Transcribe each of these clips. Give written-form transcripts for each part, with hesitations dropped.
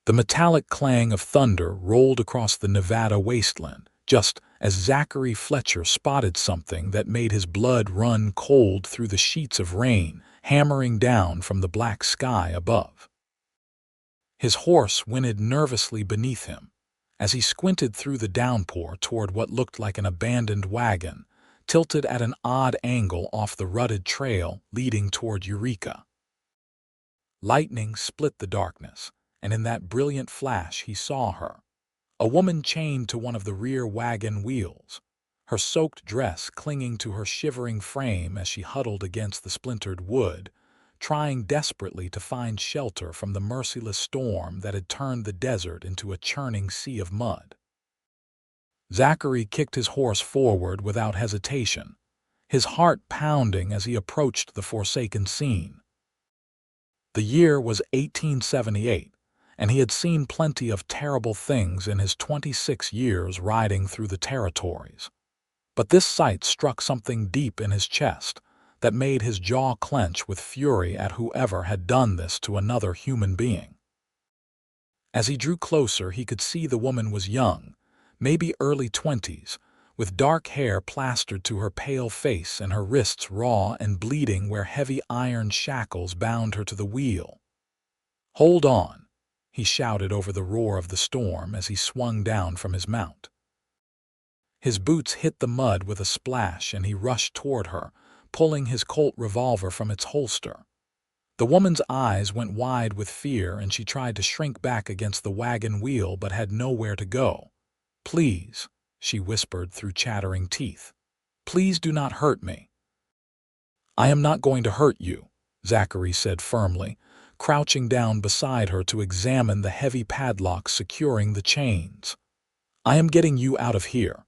The metallic clang of thunder rolled across the Nevada wasteland, just as Zachary Fletcher spotted something that made his blood run cold through the sheets of rain hammering down from the black sky above. His horse whinnied nervously beneath him. As he squinted through the downpour toward what looked like an abandoned wagon, tilted at an odd angle off the rutted trail leading toward Eureka. Lightning split the darkness, and in that brilliant flash he saw her, a woman chained to one of the rear wagon wheels, her soaked dress clinging to her shivering frame as she huddled against the splintered wood, trying desperately to find shelter from the merciless storm that had turned the desert into a churning sea of mud. Zachary kicked his horse forward without hesitation, his heart pounding as he approached the forsaken scene. The year was 1878, and he had seen plenty of terrible things in his 26 years riding through the territories. But this sight struck something deep in his chest that made his jaw clench with fury at whoever had done this to another human being. As he drew closer, he could see the woman was young, maybe early 20s, with dark hair plastered to her pale face and her wrists raw and bleeding where heavy iron shackles bound her to the wheel. "Hold on," he shouted over the roar of the storm as he swung down from his mount. His boots hit the mud with a splash and he rushed toward her, pulling his Colt revolver from its holster. The woman's eyes went wide with fear and she tried to shrink back against the wagon wheel but had nowhere to go. "Please," she whispered through chattering teeth. "Please do not hurt me." "I am not going to hurt you," Zachary said firmly, crouching down beside her to examine the heavy padlocks securing the chains. "I am getting you out of here."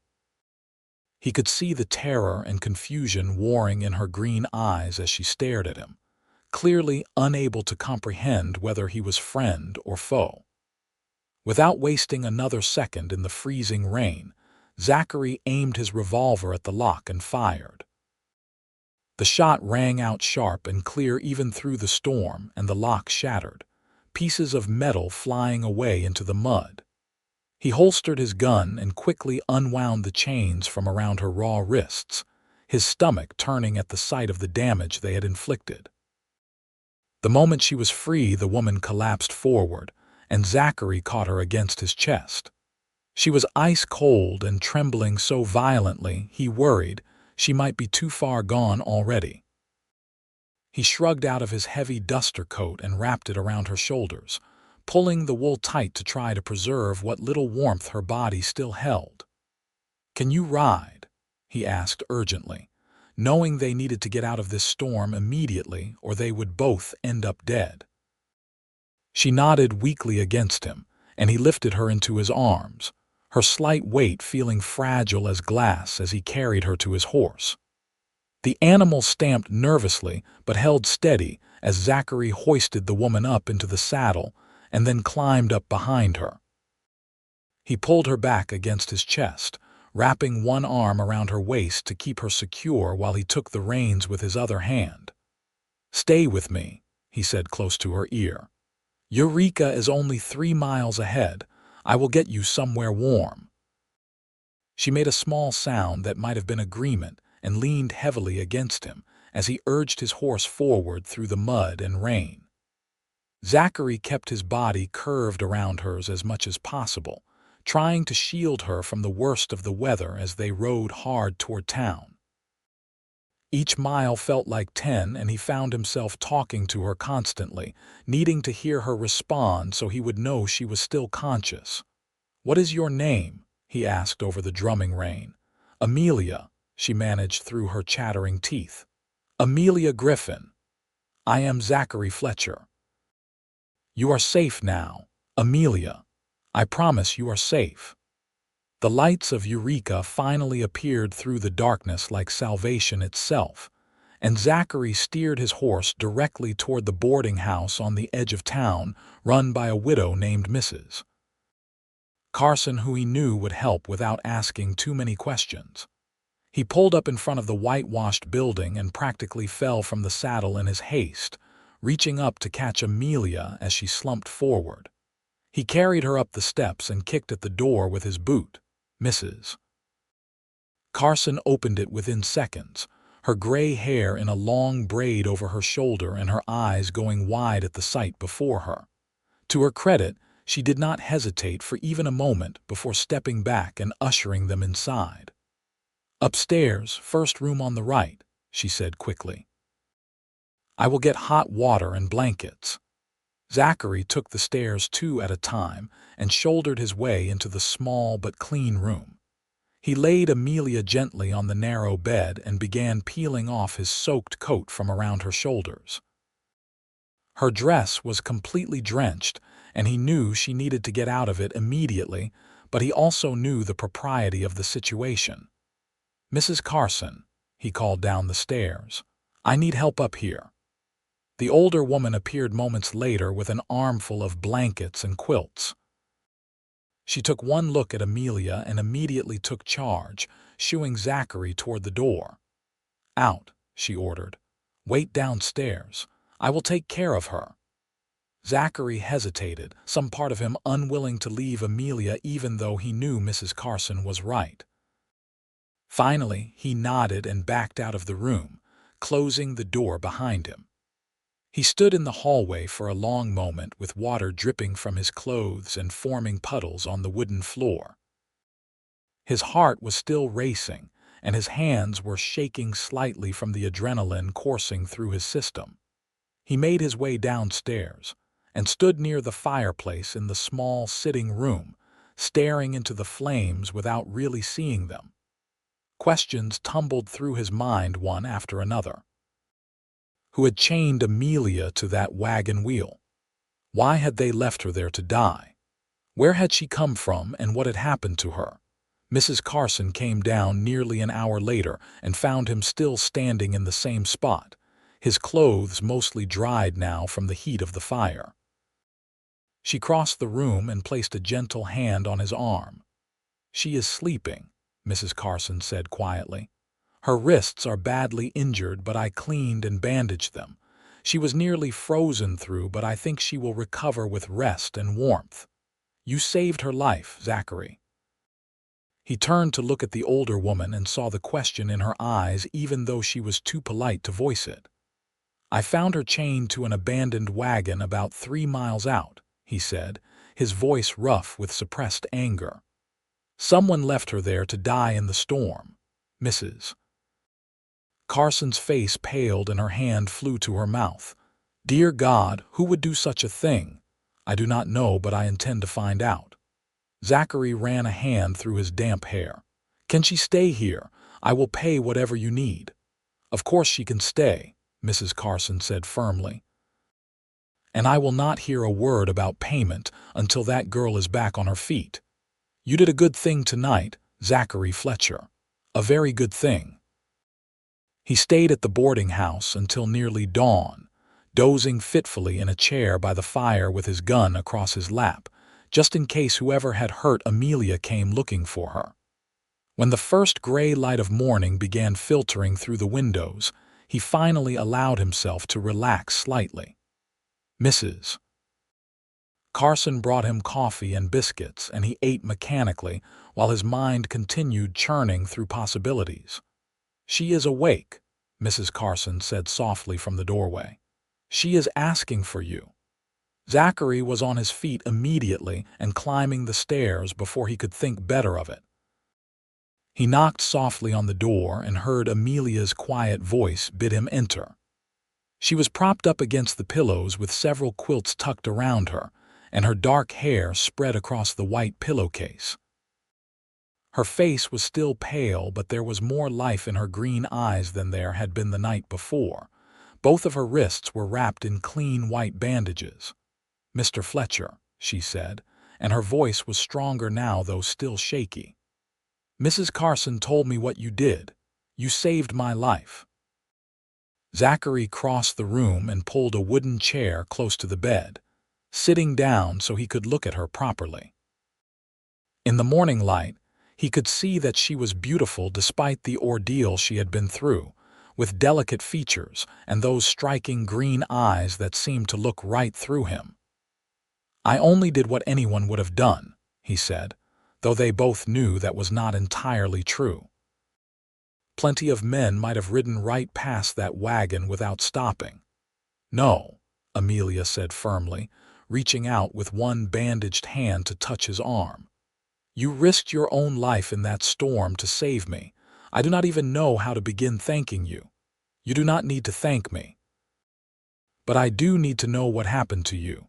He could see the terror and confusion warring in her green eyes as she stared at him, clearly unable to comprehend whether he was friend or foe. Without wasting another second in the freezing rain, Zachary aimed his revolver at the lock and fired. The shot rang out sharp and clear even through the storm, and the lock shattered, pieces of metal flying away into the mud. He holstered his gun and quickly unwound the chains from around her raw wrists, his stomach turning at the sight of the damage they had inflicted. The moment she was free, the woman collapsed forward, and Zachary caught her against his chest. She was ice cold and trembling so violently he worried she might be too far gone already. He shrugged out of his heavy duster coat and wrapped it around her shoulders, pulling the wool tight to try to preserve what little warmth her body still held. "Can you ride?" he asked urgently, knowing they needed to get out of this storm immediately or they would both end up dead. She nodded weakly against him, and he lifted her into his arms, her slight weight feeling fragile as glass as he carried her to his horse. The animal stamped nervously but held steady as Zachary hoisted the woman up into the saddle and then climbed up behind her. He pulled her back against his chest, wrapping one arm around her waist to keep her secure while he took the reins with his other hand. "Stay with me," he said close to her ear. "Eureka is only 3 miles ahead. I will get you somewhere warm." She made a small sound that might have been agreement and leaned heavily against him as he urged his horse forward through the mud and rain. Zachary kept his body curved around hers as much as possible, trying to shield her from the worst of the weather as they rode hard toward town. Each mile felt like 10, and he found himself talking to her constantly, needing to hear her respond so he would know she was still conscious. "What is your name?" he asked over the drumming rain. "Amelia," she managed through her chattering teeth. "Amelia Griffin." "I am Zachary Fletcher." "You are safe now, Amelia. I promise you are safe." The lights of Eureka finally appeared through the darkness like salvation itself, and Zachary steered his horse directly toward the boarding house on the edge of town, run by a widow named Mrs. Carson, who he knew would help without asking too many questions. He pulled up in front of the whitewashed building and practically fell from the saddle in his haste, reaching up to catch Amelia as she slumped forward. He carried her up the steps and kicked at the door with his boot. Mrs. Carson opened it within seconds, her gray hair in a long braid over her shoulder and her eyes going wide at the sight before her. To her credit, she did not hesitate for even a moment before stepping back and ushering them inside. "Upstairs, first room on the right," she said quickly. "I will get hot water and blankets." Zachary took the stairs 2 at a time and shouldered his way into the small but clean room. He laid Amelia gently on the narrow bed and began peeling off his soaked coat from around her shoulders. Her dress was completely drenched, and he knew she needed to get out of it immediately, but he also knew the propriety of the situation. "Mrs. Carson," he called down the stairs, "I need help up here." The older woman appeared moments later with an armful of blankets and quilts. She took one look at Amelia and immediately took charge, shooing Zachary toward the door. "Out," she ordered. "Wait downstairs. I will take care of her." Zachary hesitated, some part of him unwilling to leave Amelia even though he knew Mrs. Carson was right. Finally, he nodded and backed out of the room, closing the door behind him. He stood in the hallway for a long moment with water dripping from his clothes and forming puddles on the wooden floor. His heart was still racing, and his hands were shaking slightly from the adrenaline coursing through his system. He made his way downstairs and stood near the fireplace in the small sitting room, staring into the flames without really seeing them. Questions tumbled through his mind one after another. Who had chained Amelia to that wagon wheel? Why had they left her there to die? Where had she come from and what had happened to her? Mrs. Carson came down nearly an hour later and found him still standing in the same spot, his clothes mostly dried now from the heat of the fire. She crossed the room and placed a gentle hand on his arm. "She is sleeping," Mrs. Carson said quietly. "Her wrists are badly injured, but I cleaned and bandaged them. She was nearly frozen through, but I think she will recover with rest and warmth. You saved her life, Zachary." He turned to look at the older woman and saw the question in her eyes even though she was too polite to voice it. "I found her chained to an abandoned wagon about 3 miles out," he said, his voice rough with suppressed anger. "Someone left her there to die in the storm." Mrs. Carson's face paled and her hand flew to her mouth. "Dear God, who would do such a thing? I do not know, but I intend to find out." Zachary ran a hand through his damp hair. "Can she stay here? I will pay whatever you need." "Of course she can stay," Mrs. Carson said firmly. "And I will not hear a word about payment until that girl is back on her feet. You did a good thing tonight, Zachary Fletcher. A very good thing." He stayed at the boarding house until nearly dawn, dozing fitfully in a chair by the fire with his gun across his lap, just in case whoever had hurt Amelia came looking for her. When the first gray light of morning began filtering through the windows, he finally allowed himself to relax slightly. Mrs. Carson brought him coffee and biscuits, and he ate mechanically while his mind continued churning through possibilities. "She is awake," Mrs. Carson said softly from the doorway. "She is asking for you." Zachary was on his feet immediately and climbing the stairs before he could think better of it. He knocked softly on the door and heard Amelia's quiet voice bid him enter. She was propped up against the pillows with several quilts tucked around her, and her dark hair spread across the white pillowcase. Her face was still pale, but there was more life in her green eyes than there had been the night before. Both of her wrists were wrapped in clean white bandages. "Mr. Fletcher," she said, and her voice was stronger now though still shaky. "Mrs. Carson told me what you did. You saved my life." Zachary crossed the room and pulled a wooden chair close to the bed, sitting down so he could look at her properly. In the morning light, he could see that she was beautiful despite the ordeal she had been through, with delicate features and those striking green eyes that seemed to look right through him. "I only did what anyone would have done," he said, though they both knew that was not entirely true. Plenty of men might have ridden right past that wagon without stopping. "No," Amelia said firmly, reaching out with one bandaged hand to touch his arm. "You risked your own life in that storm to save me. I do not even know how to begin thanking you. You do not need to thank me. But I do need to know what happened to you.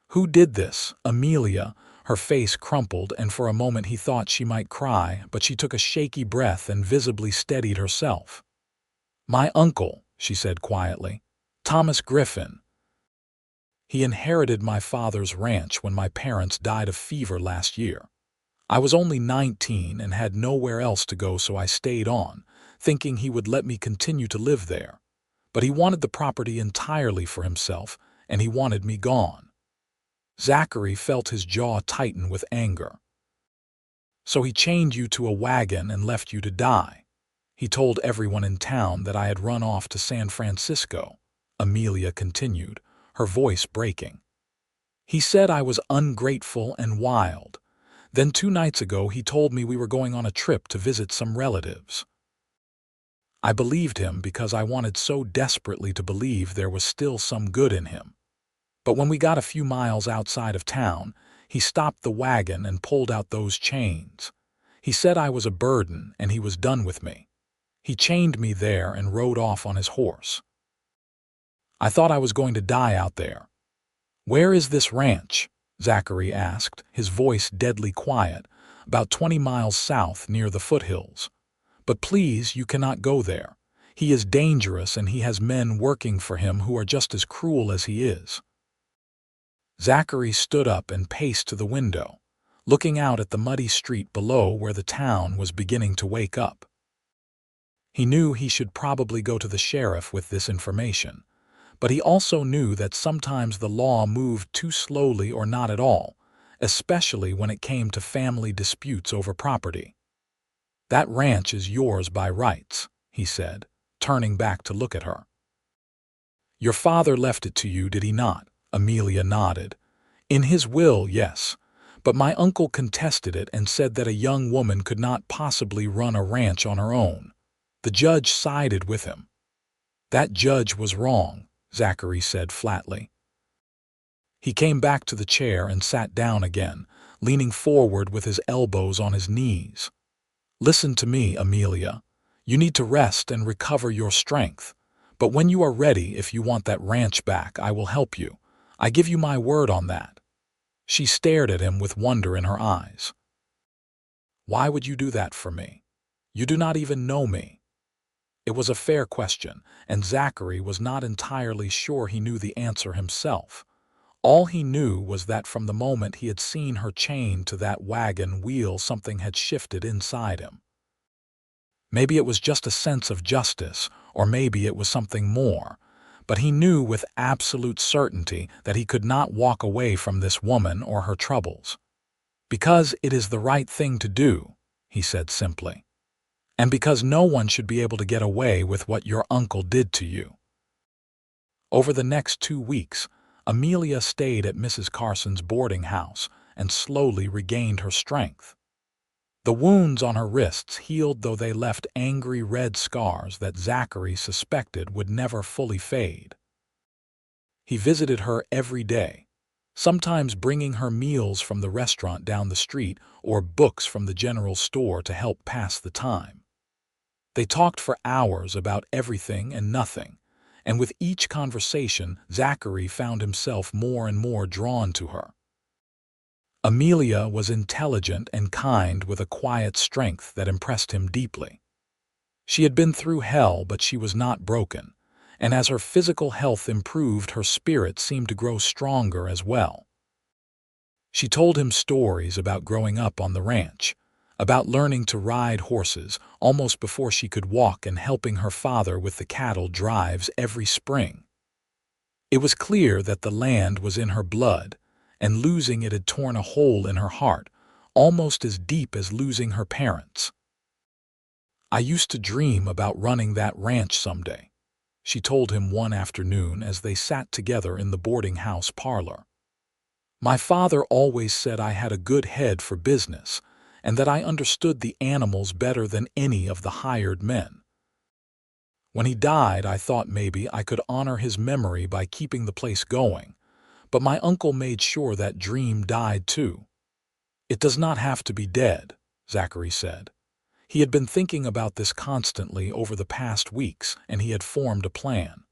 Who did this?" Amelia, her face crumpled, and for a moment he thought she might cry, but she took a shaky breath and visibly steadied herself. "My uncle," she said quietly. "Thomas Griffin. He inherited my father's ranch when my parents died of fever last year. I was only 19 and had nowhere else to go, so I stayed on, thinking he would let me continue to live there. But he wanted the property entirely for himself, and he wanted me gone." Zachary felt his jaw tighten with anger. "So he chained you to a wagon and left you to die. He told everyone in town that I had run off to San Francisco," Amelia continued, her voice breaking. "He said I was ungrateful and wild. Then 2 nights ago he told me we were going on a trip to visit some relatives. I believed him because I wanted so desperately to believe there was still some good in him. But when we got a few miles outside of town, he stopped the wagon and pulled out those chains. He said I was a burden and he was done with me. He chained me there and rode off on his horse. I thought I was going to die out there." "Where is this ranch?" Zachary asked, his voice deadly quiet. "About 20 miles south near the foothills. But please, you cannot go there. He is dangerous and he has men working for him who are just as cruel as he is." Zachary stood up and paced to the window, looking out at the muddy street below where the town was beginning to wake up. He knew he should probably go to the sheriff with this information, but he also knew that sometimes the law moved too slowly or not at all, especially when it came to family disputes over property. "That ranch is yours by rights," he said, turning back to look at her. "Your father left it to you, did he not?" Amelia nodded. "In his will, yes. But my uncle contested it and said that a young woman could not possibly run a ranch on her own. The judge sided with him." "That judge was wrong," Zachary said flatly. He came back to the chair and sat down again, leaning forward with his elbows on his knees. "Listen to me, Amelia. You need to rest and recover your strength. But when you are ready, if you want that ranch back, I will help you. I give you my word on that." She stared at him with wonder in her eyes. "Why would you do that for me? You do not even know me." It was a fair question, and Zachary was not entirely sure he knew the answer himself. All he knew was that from the moment he had seen her chained to that wagon wheel, something had shifted inside him. Maybe it was just a sense of justice, or maybe it was something more, but he knew with absolute certainty that he could not walk away from this woman or her troubles. "Because it is the right thing to do," he said simply. "And because no one should be able to get away with what your uncle did to you." Over the next 2 weeks, Amelia stayed at Mrs. Carson's boarding house and slowly regained her strength. The wounds on her wrists healed, though they left angry red scars that Zachary suspected would never fully fade. He visited her every day, sometimes bringing her meals from the restaurant down the street or books from the general store to help pass the time. They talked for hours about everything and nothing, and with each conversation, Zachary found himself more and more drawn to her. Amelia was intelligent and kind, with a quiet strength that impressed him deeply. She had been through hell, but she was not broken, and as her physical health improved, her spirit seemed to grow stronger as well. She told him stories about growing up on the ranch, about learning to ride horses almost before she could walk, and helping her father with the cattle drives every spring. It was clear that the land was in her blood, and losing it had torn a hole in her heart, almost as deep as losing her parents. "I used to dream about running that ranch someday," she told him one afternoon as they sat together in the boarding house parlor. My father always said I had a good head for business and that I understood the animals better than any of the hired men. When he died, I thought maybe I could honor his memory by keeping the place going, but my uncle made sure that dream died too. It does not have to be dead, Zachary said. He had been thinking about this constantly over the past weeks, and he had formed a plan.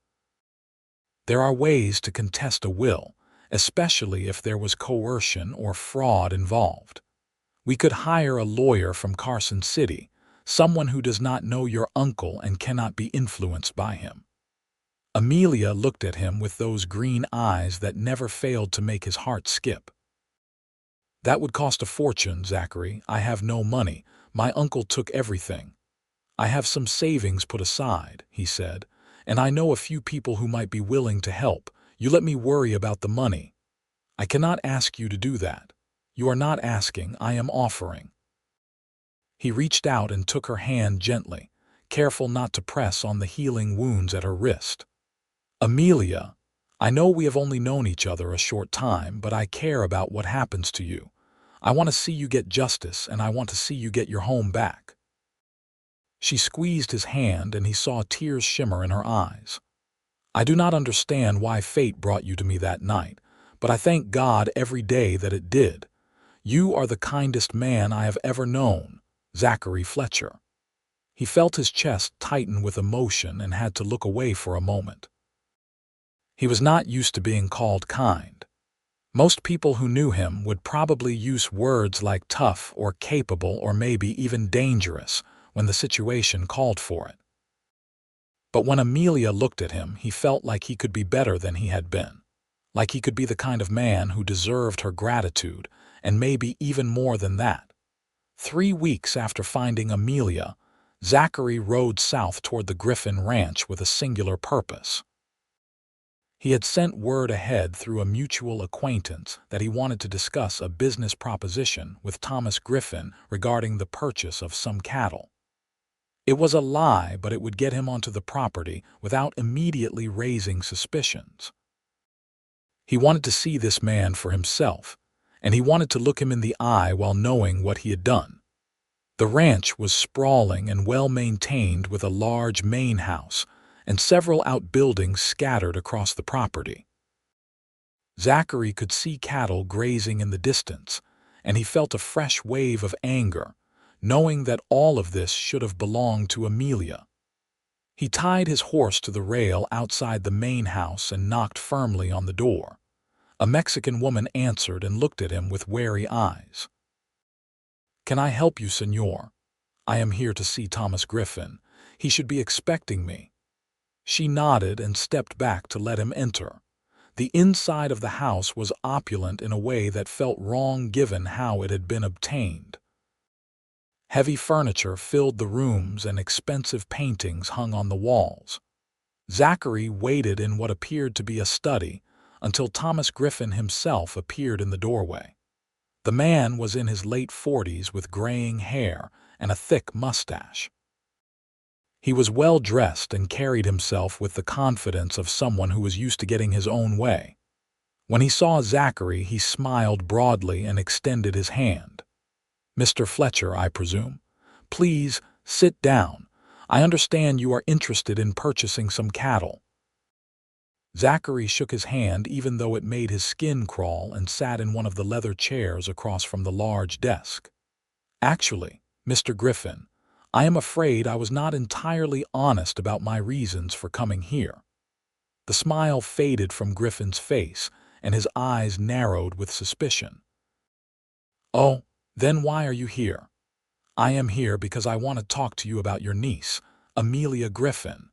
There are ways to contest a will, especially if there was coercion or fraud involved. We could hire a lawyer from Carson City, someone who does not know your uncle and cannot be influenced by him. Amelia looked at him with those green eyes that never failed to make his heart skip. That would cost a fortune, Zachary. I have no money. My uncle took everything. I have some savings put aside, he said, and I know a few people who might be willing to help. You let me worry about the money. I cannot ask you to do that. You are not asking, I am offering. He reached out and took her hand gently, careful not to press on the healing wounds at her wrist. Amelia, I know we have only known each other a short time, but I care about what happens to you. I want to see you get justice, and I want to see you get your home back. She squeezed his hand, and he saw tears shimmer in her eyes. I do not understand why fate brought you to me that night, but I thank God every day that it did. You are the kindest man I have ever known, Zachary Fletcher. He felt his chest tighten with emotion and had to look away for a moment. He was not used to being called kind. Most people who knew him would probably use words like tough or capable or maybe even dangerous when the situation called for it. But when Amelia looked at him, he felt like he could be better than he had been, like he could be the kind of man who deserved her gratitude, and maybe even more than that. 3 weeks after finding Amelia, Zachary rode south toward the Griffin Ranch with a singular purpose. He had sent word ahead through a mutual acquaintance that he wanted to discuss a business proposition with Thomas Griffin regarding the purchase of some cattle. It was a lie, but it would get him onto the property without immediately raising suspicions. He wanted to see this man for himself, and he wanted to look him in the eye while knowing what he had done. The ranch was sprawling and well-maintained with a large main house and several outbuildings scattered across the property. Zachary could see cattle grazing in the distance, and he felt a fresh wave of anger, knowing that all of this should have belonged to Amelia. He tied his horse to the rail outside the main house and knocked firmly on the door. A Mexican woman answered and looked at him with wary eyes. "Can I help you, senor? I am here to see Thomas Griffin. He should be expecting me." She nodded and stepped back to let him enter. The inside of the house was opulent in a way that felt wrong given how it had been obtained. Heavy furniture filled the rooms and expensive paintings hung on the walls. Zachary waited in what appeared to be a study until Thomas Griffin himself appeared in the doorway. The man was in his late 40s with graying hair and a thick mustache. He was well-dressed and carried himself with the confidence of someone who was used to getting his own way. When he saw Zachary, he smiled broadly and extended his hand. "Mr. Fletcher, I presume? Please, sit down. I understand you are interested in purchasing some cattle." Zachary shook his hand even though it made his skin crawl and sat in one of the leather chairs across from the large desk. "Actually, Mr. Griffin, I am afraid I was not entirely honest about my reasons for coming here." The smile faded from Griffin's face, and his eyes narrowed with suspicion. "Oh, then why are you here?" "I am here because I want to talk to you about your niece, Amelia Griffin."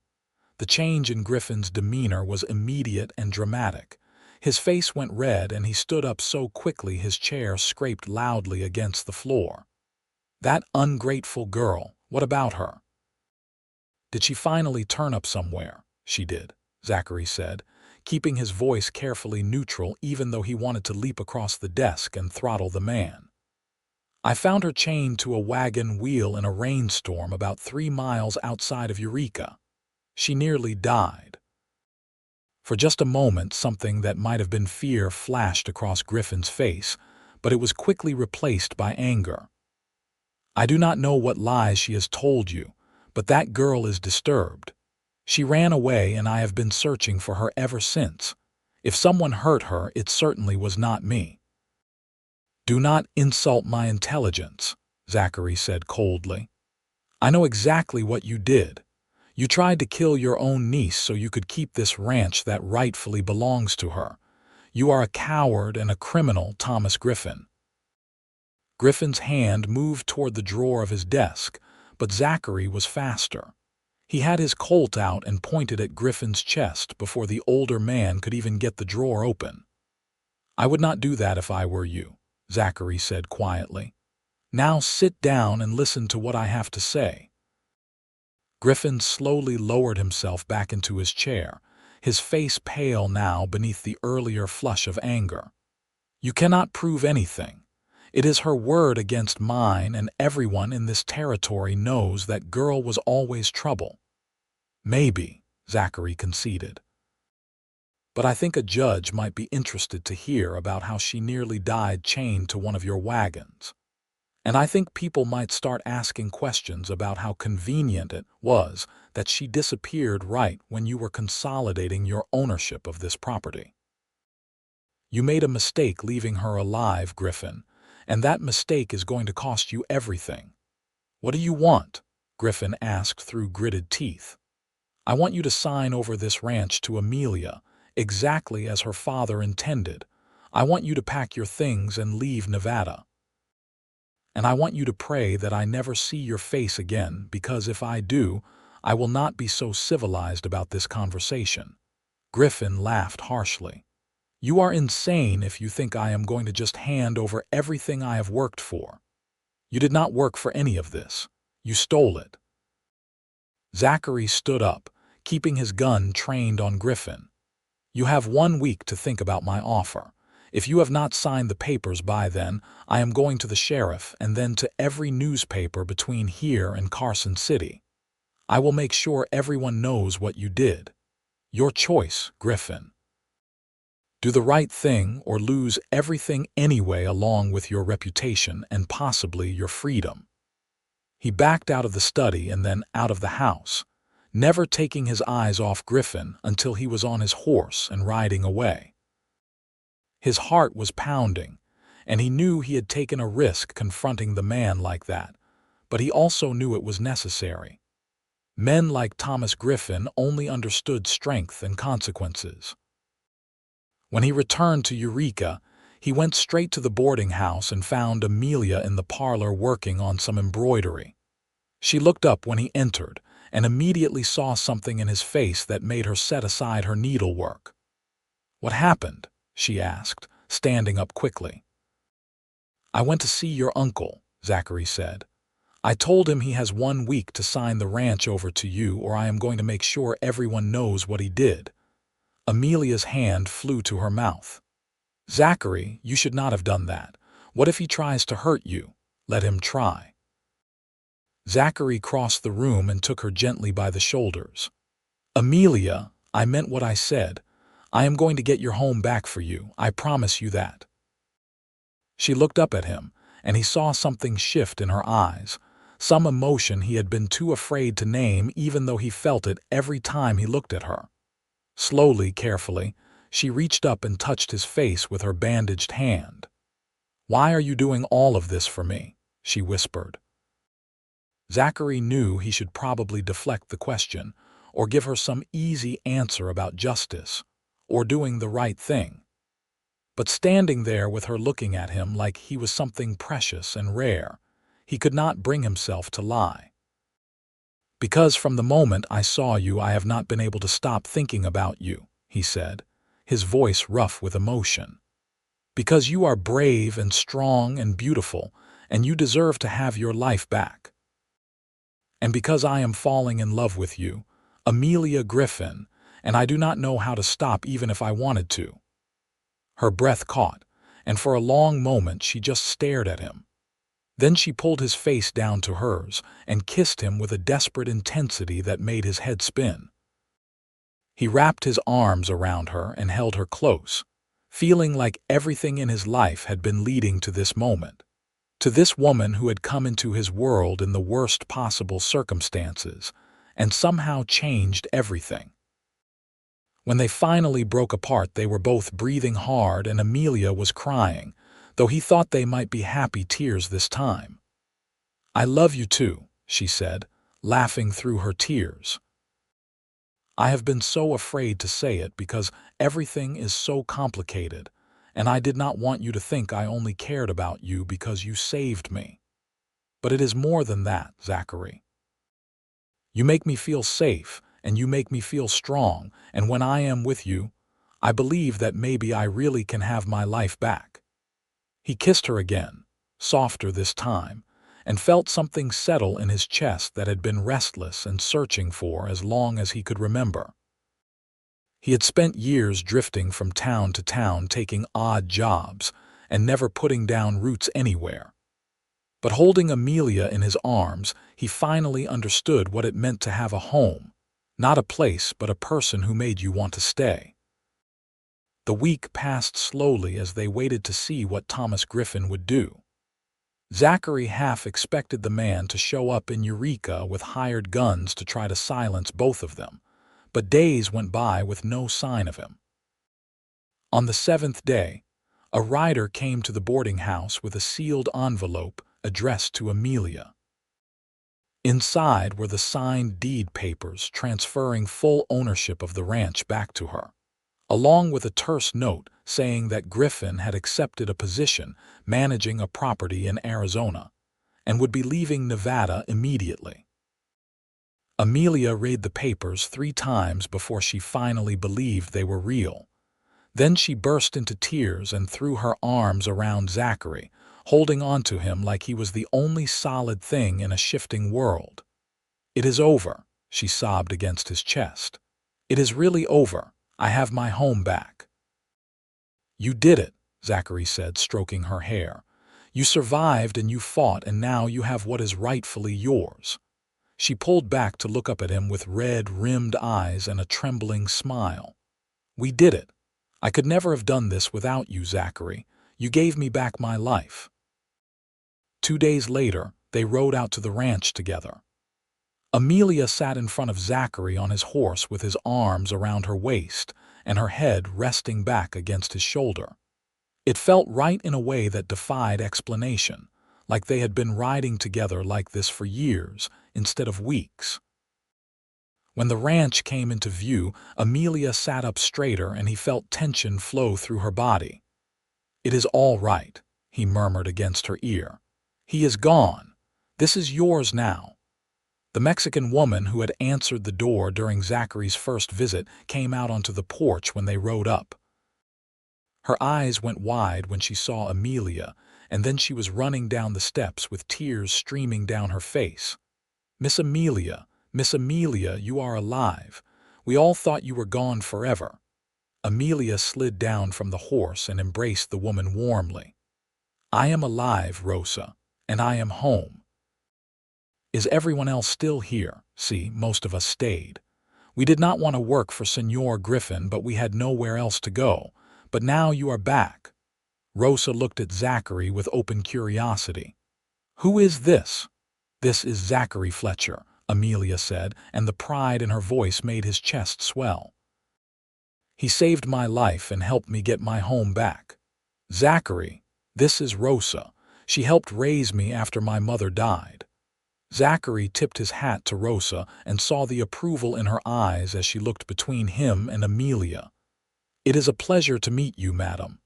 The change in Griffin's demeanor was immediate and dramatic. His face went red and he stood up so quickly his chair scraped loudly against the floor. "That ungrateful girl, what about her?" "Did she finally turn up somewhere?" "She did," Zachary said, keeping his voice carefully neutral even though he wanted to leap across the desk and throttle the man. "I found her chained to a wagon wheel in a rainstorm about 3 miles outside of Eureka. She nearly died." For just a moment, something that might have been fear flashed across Griffin's face, but it was quickly replaced by anger. "I do not know what lies she has told you, but that girl is disturbed. She ran away and I have been searching for her ever since. If someone hurt her, it certainly was not me." "Do not insult my intelligence," Zachary said coldly. "I know exactly what you did. You tried to kill your own niece so you could keep this ranch that rightfully belongs to her. You are a coward and a criminal, Thomas Griffin." Griffin's hand moved toward the drawer of his desk, but Zachary was faster. He had his Colt out and pointed at Griffin's chest before the older man could even get the drawer open. "I would not do that if I were you," Zachary said quietly. "Now sit down and listen to what I have to say." Griffin slowly lowered himself back into his chair, his face pale now beneath the earlier flush of anger. "You cannot prove anything. It is her word against mine, and everyone in this territory knows that girl was always trouble." "Maybe," Zachary conceded. "But I think a judge might be interested to hear about how she nearly died chained to one of your wagons. And I think people might start asking questions about how convenient it was that she disappeared right when you were consolidating your ownership of this property. You made a mistake leaving her alive, Griffin, and that mistake is going to cost you everything." "What do you want?" Griffin asked through gritted teeth. "I want you to sign over this ranch to Amelia, exactly as her father intended. I want you to pack your things and leave Nevada. And I want you to pray that I never see your face again, because if I do, I will not be so civilized about this conversation." Griffin laughed harshly. "You are insane if you think I am going to just hand over everything I have worked for. You did not work for any of this. You stole it." Zachary stood up, keeping his gun trained on Griffin. "You have 1 week to think about my offer. If you have not signed the papers by then, I am going to the sheriff and then to every newspaper between here and Carson City. I will make sure everyone knows what you did. Your choice, Griffin. Do the right thing or lose everything anyway, along with your reputation and possibly your freedom." He backed out of the study and then out of the house, never taking his eyes off Griffin until he was on his horse and riding away. His heart was pounding, and he knew he had taken a risk confronting the man like that, but he also knew it was necessary. Men like Thomas Griffin only understood strength and consequences. When he returned to Eureka, he went straight to the boarding house and found Amelia in the parlor working on some embroidery. She looked up when he entered and immediately saw something in his face that made her set aside her needlework. "What happened?" she asked, standing up quickly. "I went to see your uncle," Zachary said. "I told him he has 1 week to sign the ranch over to you, or I am going to make sure everyone knows what he did." Amelia's hand flew to her mouth. "Zachary, you should not have done that. What if he tries to hurt you? Let him try." Zachary crossed the room and took her gently by the shoulders. "Amelia, I meant what I said. I am going to get your home back for you, I promise you that." She looked up at him, and he saw something shift in her eyes, some emotion he had been too afraid to name, even though he felt it every time he looked at her. Slowly, carefully, she reached up and touched his face with her bandaged hand. "Why are you doing all of this for me?" she whispered. Zachary knew he should probably deflect the question, or give her some easy answer about justice, or doing the right thing. But standing there with her looking at him like he was something precious and rare, he could not bring himself to lie. "Because from the moment I saw you, I have not been able to stop thinking about you," he said, his voice rough with emotion. "Because you are brave and strong and beautiful, and you deserve to have your life back. And because I am falling in love with you, Amelia Griffin, and I do not know how to stop even if I wanted to." Her breath caught, and for a long moment she just stared at him. Then she pulled his face down to hers and kissed him with a desperate intensity that made his head spin. He wrapped his arms around her and held her close, feeling like everything in his life had been leading to this moment, to this woman who had come into his world in the worst possible circumstances and somehow changed everything. When they finally broke apart, they were both breathing hard and Amelia was crying, though he thought they might be happy tears this time. "I love you too," she said, laughing through her tears. "I have been so afraid to say it because everything is so complicated, and I did not want you to think I only cared about you because you saved me. But it is more than that, Zachary. You make me feel safe, and you make me feel strong, and when I am with you, I believe that maybe I really can have my life back." He kissed her again, softer this time, and felt something settle in his chest that had been restless and searching for as long as he could remember. He had spent years drifting from town to town, taking odd jobs, and never putting down roots anywhere. But holding Amelia in his arms, he finally understood what it meant to have a home, not a place but a person who made you want to stay. The week passed slowly as they waited to see what Thomas Griffin would do. Zachary half expected the man to show up in Eureka with hired guns to try to silence both of them, but days went by with no sign of him. On the 7th day, a rider came to the boarding house with a sealed envelope addressed to Amelia. Inside were the signed deed papers transferring full ownership of the ranch back to her, along with a terse note saying that Griffin had accepted a position managing a property in Arizona and would be leaving Nevada immediately. Amelia read the papers 3 times before she finally believed they were real. Then she burst into tears and threw her arms around Zachary, holding on to him like he was the only solid thing in a shifting world. "It is over," she sobbed against his chest. "It is really over. I have my home back." "You did it," Zachary said, stroking her hair. "You survived and you fought, and now you have what is rightfully yours." She pulled back to look up at him with red-rimmed eyes and a trembling smile. "We did it. I could never have done this without you, Zachary. You gave me back my life." 2 days later, they rode out to the ranch together. Amelia sat in front of Zachary on his horse with his arms around her waist and her head resting back against his shoulder. It felt right in a way that defied explanation, like they had been riding together like this for years instead of weeks. When the ranch came into view, Amelia sat up straighter and he felt tension flow through her body. "It is all right," he murmured against her ear. "He is gone. This is yours now." The Mexican woman who had answered the door during Zachary's first visit came out onto the porch when they rode up. Her eyes went wide when she saw Amelia, and then she was running down the steps with tears streaming down her face. Miss Amelia, you are alive. We all thought you were gone forever." Amelia slid down from the horse and embraced the woman warmly. "I am alive, Rosa, and I am home. Is everyone else still here? See, most of us stayed. We did not want to work for Senor Griffin, but we had nowhere else to go. But now you are back." Rosa looked at Zachary with open curiosity. "Who is this?" "This is Zachary Fletcher," Amelia said, and the pride in her voice made his chest swell. "He saved my life and helped me get my home back. Zachary, this is Rosa. She helped raise me after my mother died." Zachary tipped his hat to Rosa and saw the approval in her eyes as she looked between him and Amelia. "It is a pleasure to meet you, madam."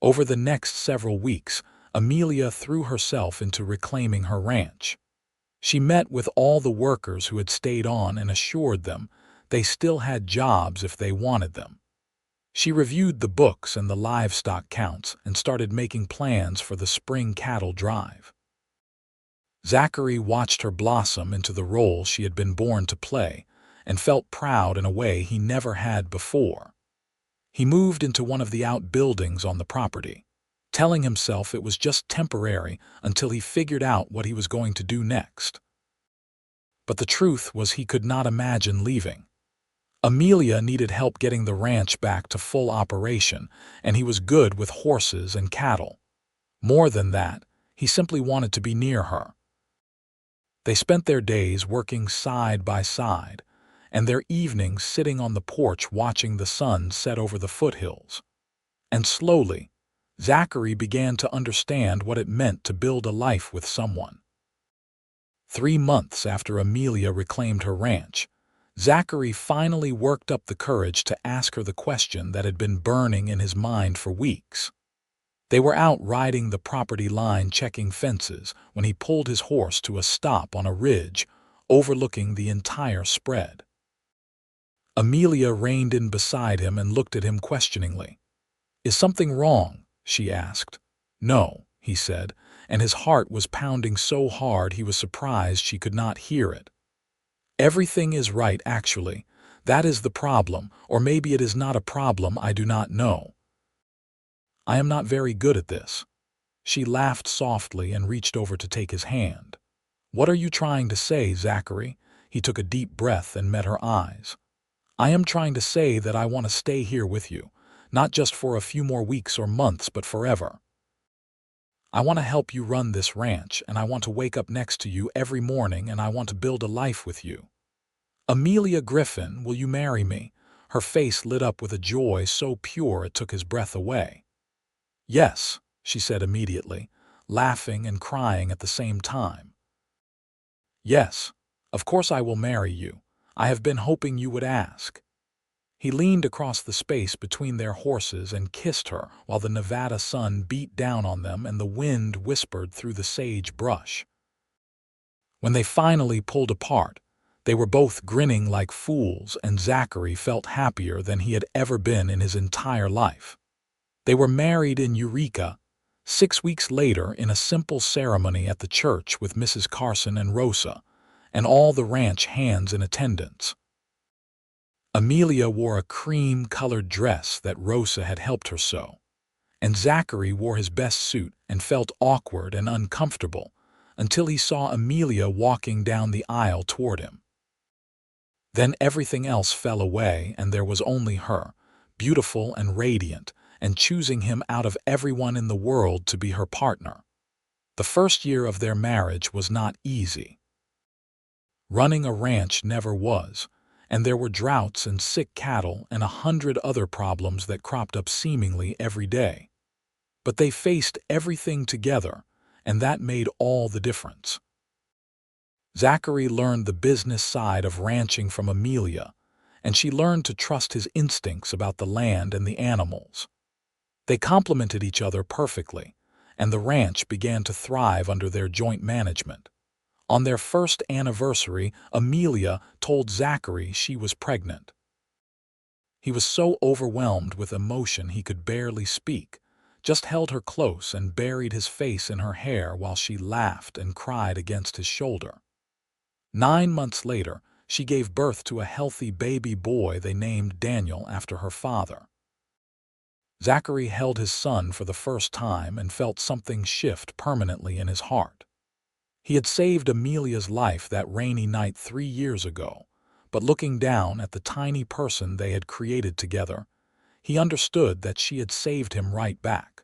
Over the next several weeks, Amelia threw herself into reclaiming her ranch. She met with all the workers who had stayed on and assured them they still had jobs if they wanted them. She reviewed the books and the livestock counts and started making plans for the spring cattle drive. Zachary watched her blossom into the role she had been born to play and felt proud in a way he never had before. He moved into one of the outbuildings on the property, telling himself it was just temporary until he figured out what he was going to do next. But the truth was he could not imagine leaving. Amelia needed help getting the ranch back to full operation, and he was good with horses and cattle. More than that, he simply wanted to be near her. They spent their days working side by side, and their evenings sitting on the porch watching the sun set over the foothills. And slowly, Zachary began to understand what it meant to build a life with someone. 3 months after Amelia reclaimed her ranch, Zachary finally worked up the courage to ask her the question that had been burning in his mind for weeks. They were out riding the property line checking fences when he pulled his horse to a stop on a ridge overlooking the entire spread. Amelia reined in beside him and looked at him questioningly. "Is something wrong?" she asked. "No," he said, and his heart was pounding so hard he was surprised she could not hear it. "Everything is right, actually. That is the problem, or maybe it is not a problem, I do not know. I am not very good at this." She laughed softly and reached over to take his hand. "What are you trying to say, Zachary?" He took a deep breath and met her eyes. "I am trying to say that I want to stay here with you, not just for a few more weeks or months, but forever. I want to help you run this ranch, and I want to wake up next to you every morning, and I want to build a life with you. Amelia Griffin, will you marry me?" Her face lit up with a joy so pure it took his breath away. "Yes," she said immediately, laughing and crying at the same time. "Yes, of course I will marry you. I have been hoping you would ask." He leaned across the space between their horses and kissed her while the Nevada sun beat down on them and the wind whispered through the sage brush. When they finally pulled apart, they were both grinning like fools, and Zachary felt happier than he had ever been in his entire life. They were married in Eureka 6 weeks later in a simple ceremony at the church with Mrs. Carson and Rosa, and all the ranch hands in attendance. Amelia wore a cream-colored dress that Rosa had helped her sew, and Zachary wore his best suit and felt awkward and uncomfortable until he saw Amelia walking down the aisle toward him. Then everything else fell away and there was only her, beautiful and radiant, and choosing him out of everyone in the world to be her partner. The first year of their marriage was not easy. Running a ranch never was, and there were droughts and sick cattle and 100 other problems that cropped up seemingly every day. But they faced everything together, and that made all the difference. Zachary learned the business side of ranching from Amelia, and she learned to trust his instincts about the land and the animals. They complemented each other perfectly, and the ranch began to thrive under their joint management. On their first anniversary, Amelia told Zachary she was pregnant. He was so overwhelmed with emotion he could barely speak, just held her close and buried his face in her hair while she laughed and cried against his shoulder. 9 months later, she gave birth to a healthy baby boy they named Daniel after her father. Zachary held his son for the first time and felt something shift permanently in his heart. He had saved Amelia's life that rainy night 3 years ago, but looking down at the tiny person they had created together, he understood that she had saved him right back.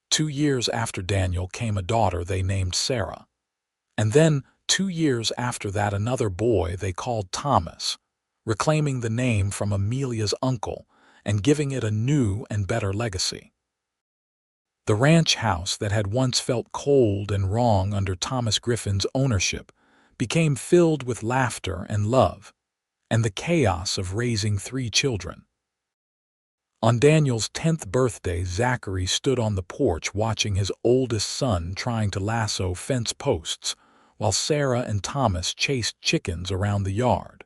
2 years after Daniel came a daughter they named Sarah, and then 2 years after that another boy they called Thomas, reclaiming the name from Amelia's uncle and giving it a new and better legacy. The ranch house that had once felt cold and wrong under Thomas Griffin's ownership became filled with laughter and love, and the chaos of raising 3 children. On Daniel's 10th birthday, Zachary stood on the porch watching his oldest son trying to lasso fence posts, while Sarah and Thomas chased chickens around the yard.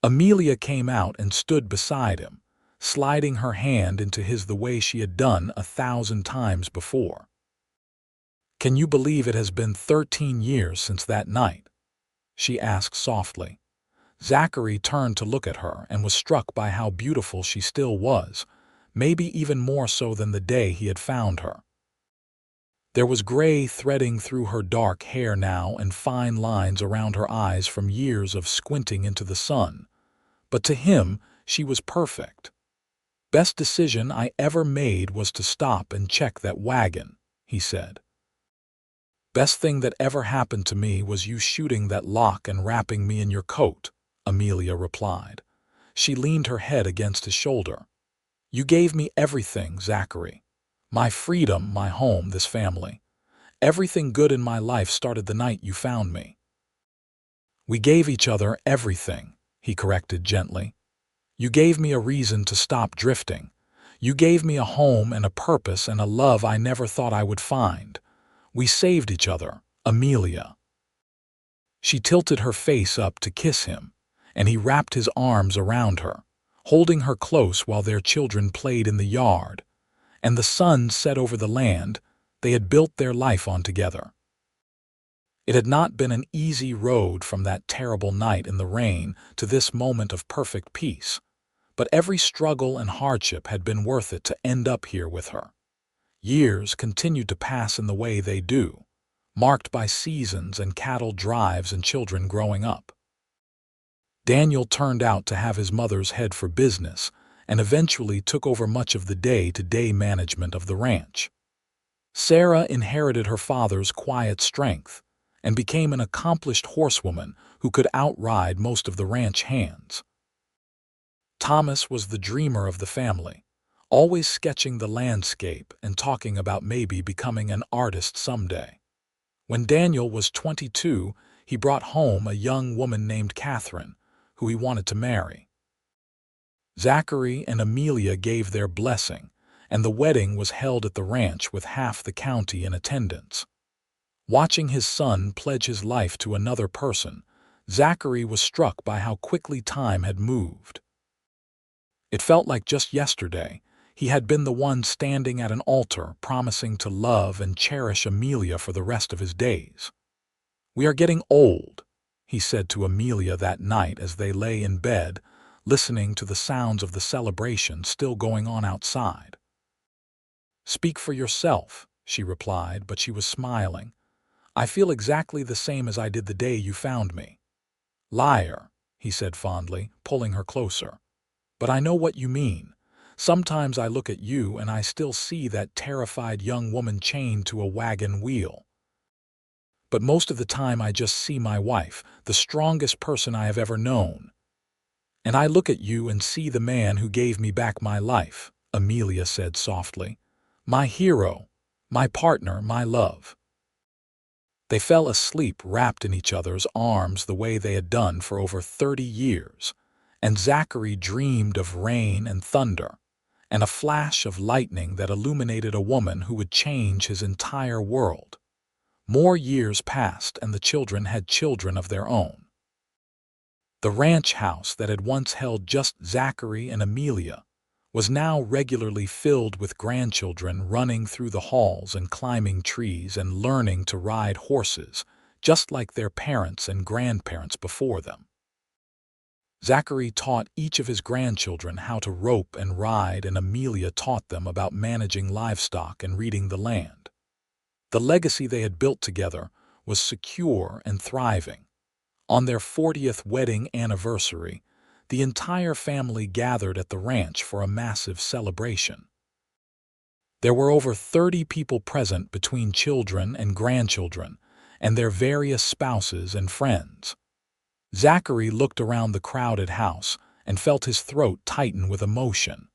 Amelia came out and stood beside him, sliding her hand into his the way she had done 1,000 times before. "Can you believe it has been 13 years since that night?" she asked softly. Zachary turned to look at her and was struck by how beautiful she still was, maybe even more so than the day he had found her. There was gray threading through her dark hair now and fine lines around her eyes from years of squinting into the sun, but to him, she was perfect. "Best decision I ever made was to stop and check that wagon," he said. "Best thing that ever happened to me was you shooting that lock and wrapping me in your coat," Amelia replied. She leaned her head against his shoulder. "You gave me everything, Zachary. My freedom, my home, this family. Everything good in my life started the night you found me." "We gave each other everything," he corrected gently. "You gave me a reason to stop drifting. You gave me a home and a purpose and a love I never thought I would find. We saved each other, Amelia." She tilted her face up to kiss him, and he wrapped his arms around her, holding her close while their children played in the yard, and the sun set over the land they had built their life on together. It had not been an easy road from that terrible night in the rain to this moment of perfect peace, but every struggle and hardship had been worth it to end up here with her. Years continued to pass in the way they do, marked by seasons and cattle drives and children growing up. Daniel turned out to have his mother's head for business and eventually took over much of the day-to-day management of the ranch. Sarah inherited her father's quiet strength and became an accomplished horsewoman who could outride most of the ranch hands. Thomas was the dreamer of the family, always sketching the landscape and talking about maybe becoming an artist someday. When Daniel was 22, he brought home a young woman named Catherine, who he wanted to marry. Zachary and Amelia gave their blessing, and the wedding was held at the ranch with half the county in attendance. Watching his son pledge his life to another person, Zachary was struck by how quickly time had moved. It felt like just yesterday he had been the one standing at an altar promising to love and cherish Amelia for the rest of his days. "We are getting old," he said to Amelia that night as they lay in bed, listening to the sounds of the celebration still going on outside. "Speak for yourself," she replied, but she was smiling. "I feel exactly the same as I did the day you found me." "Liar," he said fondly, pulling her closer. "But I know what you mean. Sometimes I look at you and I still see that terrified young woman chained to a wagon wheel. But most of the time I just see my wife, the strongest person I have ever known. And I look at you and see the man who gave me back my life," Amelia said softly. "My hero, my partner, my love." They fell asleep wrapped in each other's arms the way they had done for over 30 years, and Zachary dreamed of rain and thunder, and a flash of lightning that illuminated a woman who would change his entire world. More years passed, and the children had children of their own. The ranch house that had once held just Zachary and Amelia was now regularly filled with grandchildren running through the halls and climbing trees and learning to ride horses, just like their parents and grandparents before them. Zachary taught each of his grandchildren how to rope and ride, and Amelia taught them about managing livestock and reading the land. The legacy they had built together was secure and thriving. On their 40th wedding anniversary, the entire family gathered at the ranch for a massive celebration. There were over 30 people present between children and grandchildren, and their various spouses and friends. Zachary looked around the crowded house and felt his throat tighten with emotion.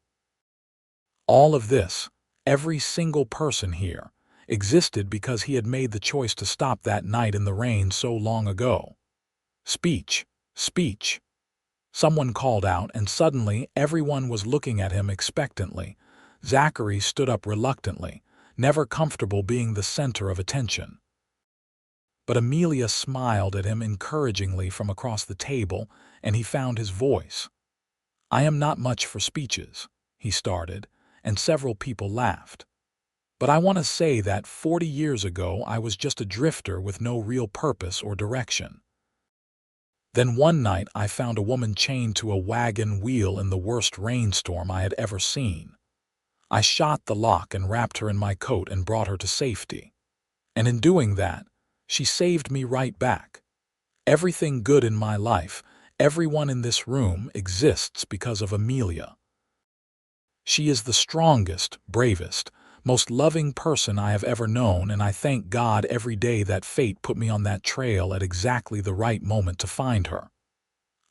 All of this, every single person here, existed because he had made the choice to stop that night in the rain so long ago. "Speech, speech," someone called out, and suddenly everyone was looking at him expectantly. Zachary stood up reluctantly, never comfortable being the center of attention. But Amelia smiled at him encouragingly from across the table, and he found his voice. "I am not much for speeches," he started, and several people laughed. "But I want to say that 40 years ago I was just a drifter with no real purpose or direction. Then one night I found a woman chained to a wagon wheel in the worst rainstorm I had ever seen. I shot the lock and wrapped her in my coat and brought her to safety. And in doing that, she saved me right back. Everything good in my life, Everyone in this room exists because of Amelia. She is the strongest, bravest, most loving person I have ever known, and I thank God every day that fate put me on that trail at exactly the right moment to find her.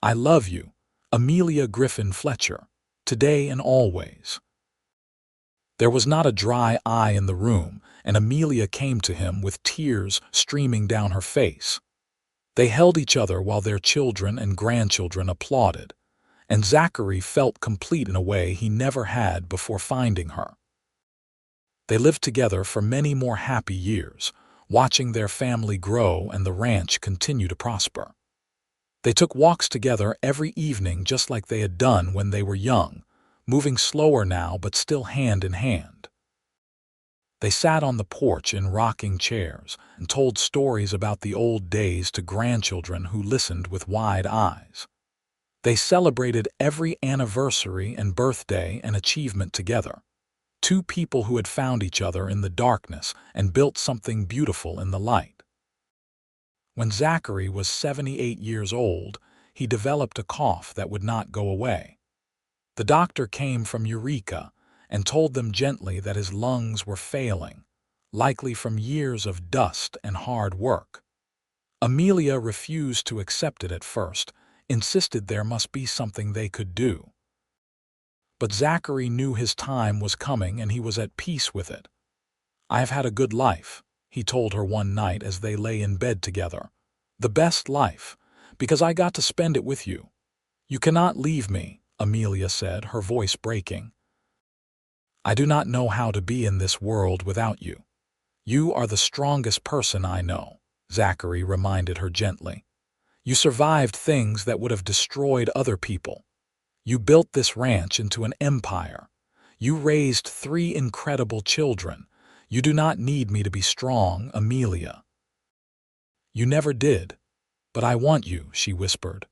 I love you, Amelia Griffin Fletcher, today and always." There was not a dry eye in the room, and Amelia came to him with tears streaming down her face. They held each other while their children and grandchildren applauded, and Zachary felt complete in a way he never had before finding her. They lived together for many more happy years, watching their family grow and the ranch continue to prosper. They took walks together every evening just like they had done when they were young, moving slower now but still hand in hand. They sat on the porch in rocking chairs and told stories about the old days to grandchildren who listened with wide eyes. They celebrated every anniversary and birthday and achievement together. Two people who had found each other in the darkness and built something beautiful in the light. When Zachary was 78 years old, he developed a cough that would not go away. The doctor came from Eureka and told them gently that his lungs were failing, likely from years of dust and hard work. Amelia refused to accept it at first, insisted there must be something they could do. But Zachary knew his time was coming and he was at peace with it. "I have had a good life," he told her one night as they lay in bed together. "The best life, because I got to spend it with you." "You cannot leave me," Amelia said, her voice breaking. "I do not know how to be in this world without you. You are the strongest person I know," Zachary reminded her gently. "You survived things that would have destroyed other people. You built this ranch into an empire. You raised 3 incredible children. You do not need me to be strong, Amelia." "You never did. But I want you," she whispered.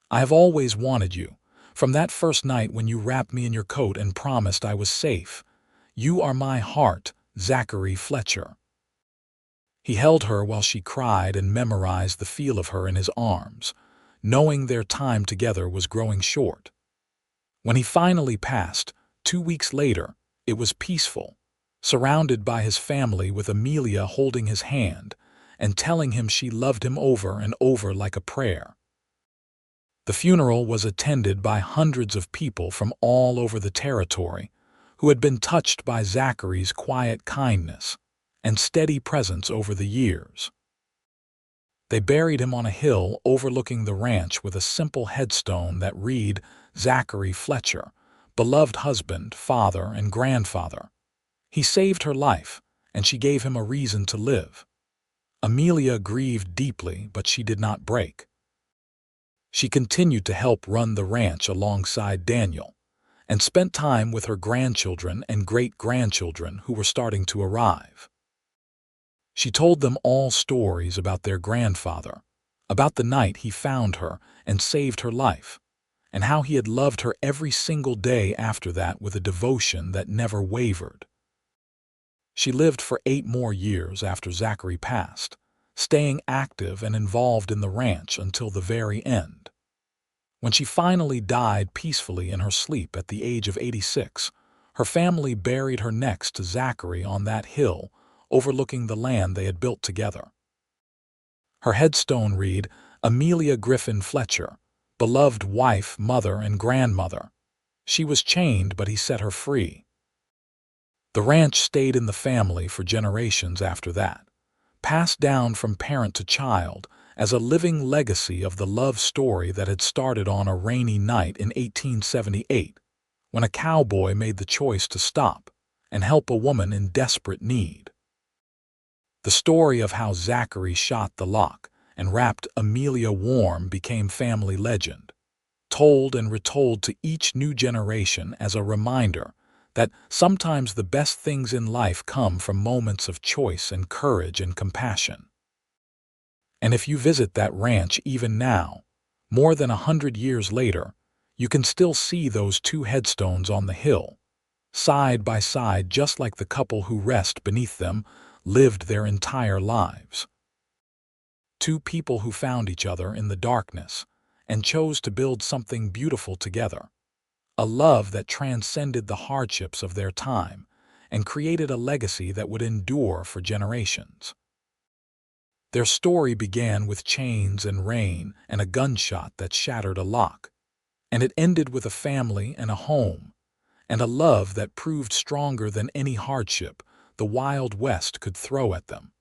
"I have always wanted you, from that first night when you wrapped me in your coat and promised I was safe. You are my heart, Zachary Fletcher." He held her while she cried and memorized the feel of her in his arms, knowing their time together was growing short. When he finally passed, 2 weeks later, it was peaceful, surrounded by his family with Amelia holding his hand and telling him she loved him over and over like a prayer. The funeral was attended by hundreds of people from all over the territory who had been touched by Zachary's quiet kindness and steady presence over the years. They buried him on a hill overlooking the ranch with a simple headstone that read, "Zachary Fletcher, beloved husband, father, and grandfather. He saved her life, and she gave him a reason to live." Amelia grieved deeply, but she did not break. She continued to help run the ranch alongside Daniel, and spent time with her grandchildren and great-grandchildren who were starting to arrive. She told them all stories about their grandfather, about the night he found her and saved her life, and how he had loved her every single day after that with a devotion that never wavered. She lived for 8 more years after Zachary passed, staying active and involved in the ranch until the very end. When she finally died peacefully in her sleep at the age of 86, her family buried her next to Zachary on that hill overlooking the land they had built together. Her headstone read, "Amelia Griffin Fletcher, beloved wife, mother, and grandmother. She was chained, but he set her free." The ranch stayed in the family for generations after that, passed down from parent to child as a living legacy of the love story that had started on a rainy night in 1878, when a cowboy made the choice to stop and help a woman in desperate need. The story of how Zachary shot the lock and wrapped Amelia warm became family legend, told and retold to each new generation as a reminder that sometimes the best things in life come from moments of choice and courage and compassion. And if you visit that ranch even now, more than 100 years later, you can still see those 2 headstones on the hill, side by side, just like the couple who rest beneath them lived their entire lives. 2 people who found each other in the darkness and chose to build something beautiful together. A love that transcended the hardships of their time and created a legacy that would endure for generations. Their story began with chains and rain and a gunshot that shattered a lock, and it ended with a family and a home, and a love that proved stronger than any hardship the Wild West could throw at them.